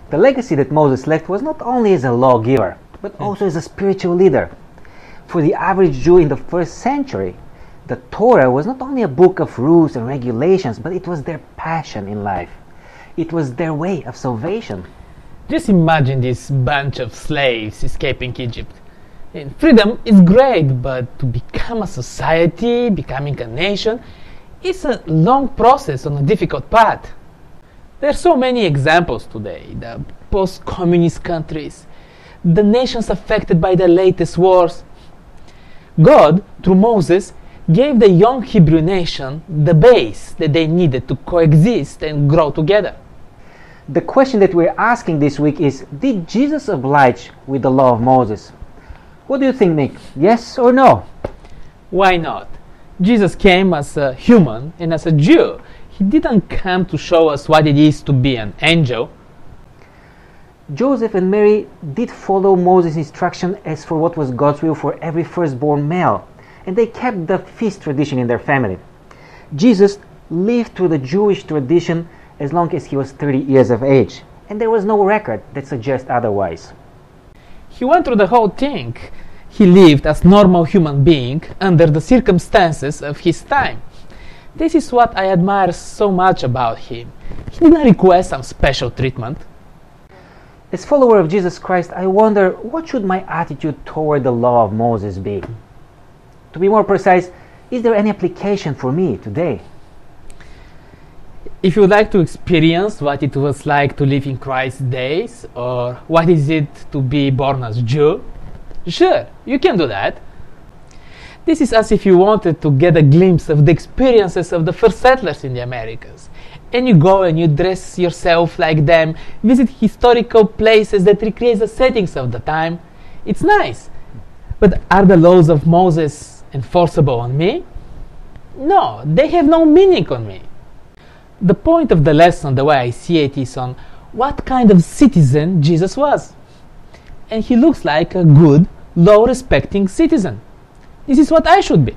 The legacy that Moses left was not only as a lawgiver, but also as a spiritual leader. For the average Jew in the first century, the Torah was not only a book of rules and regulations, but it was their passion in life. It was their way of salvation. Just imagine this bunch of slaves escaping Egypt. And freedom is great, but to become a society, becoming a nation, it's a long process on a difficult path. There are so many examples today. The post-communist countries, the nations affected by the latest wars. God, through Moses, gave the young Hebrew nation the base that they needed to coexist and grow together. The question that we're asking this week is, did Jesus oblige with the law of Moses? What do you think, Nick? Yes or no? Why not? Jesus came as a human and as a Jew. He didn't come to show us what it is to be an angel. Joseph and Mary did follow Moses' instruction as for what was God's will for every firstborn male, and they kept the feast tradition in their family. Jesus lived through the Jewish tradition as long as he was 30 years of age, and there was no record that suggests otherwise. He went through the whole thing. He lived as normal human being under the circumstances of his time. This is what I admire so much about him. He didn't request some special treatment. As follower of Jesus Christ, I wonder, what should my attitude toward the law of Moses be? To be more precise, is there any application for me today? If you would like to experience what it was like to live in Christ's days, or what is it to be born as Jew, sure, you can do that. This is as if you wanted to get a glimpse of the experiences of the first settlers in the Americas. And you go and you dress yourself like them, visit historical places that recreate the settings of the time. It's nice. But are the laws of Moses enforceable on me? No, they have no meaning on me. The point of the lesson, the way I see it, is on what kind of citizen Jesus was. And he looks like a good, law-respecting citizen. This is what I should be.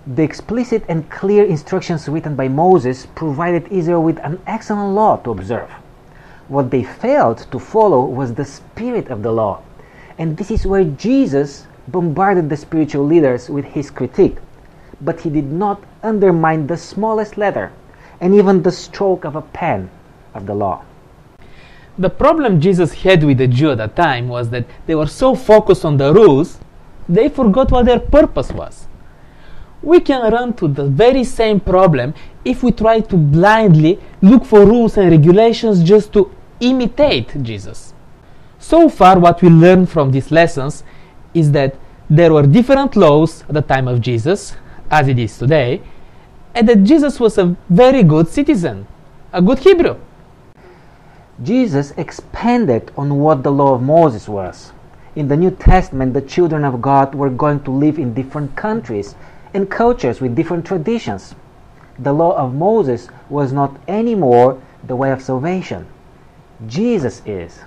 The explicit and clear instructions written by Moses provided Israel with an excellent law to observe. What they failed to follow was the spirit of the law. And this is where Jesus bombarded the spiritual leaders with his critique. But he did not undermine the smallest letter and even the stroke of a pen of the law. The problem Jesus had with the Jew at that time was that they were so focused on the rules, they forgot what their purpose was. We can run to the very same problem if we try to blindly look for rules and regulations just to imitate Jesus. So far, what we learn from these lessons is that there were different laws at the time of Jesus, as it is today, and that Jesus was a very good citizen, a good Hebrew. Jesus expanded on what the law of Moses was. In the New Testament, the children of God were going to live in different countries and cultures with different traditions. The law of Moses was not anymore the way of salvation. Jesus is.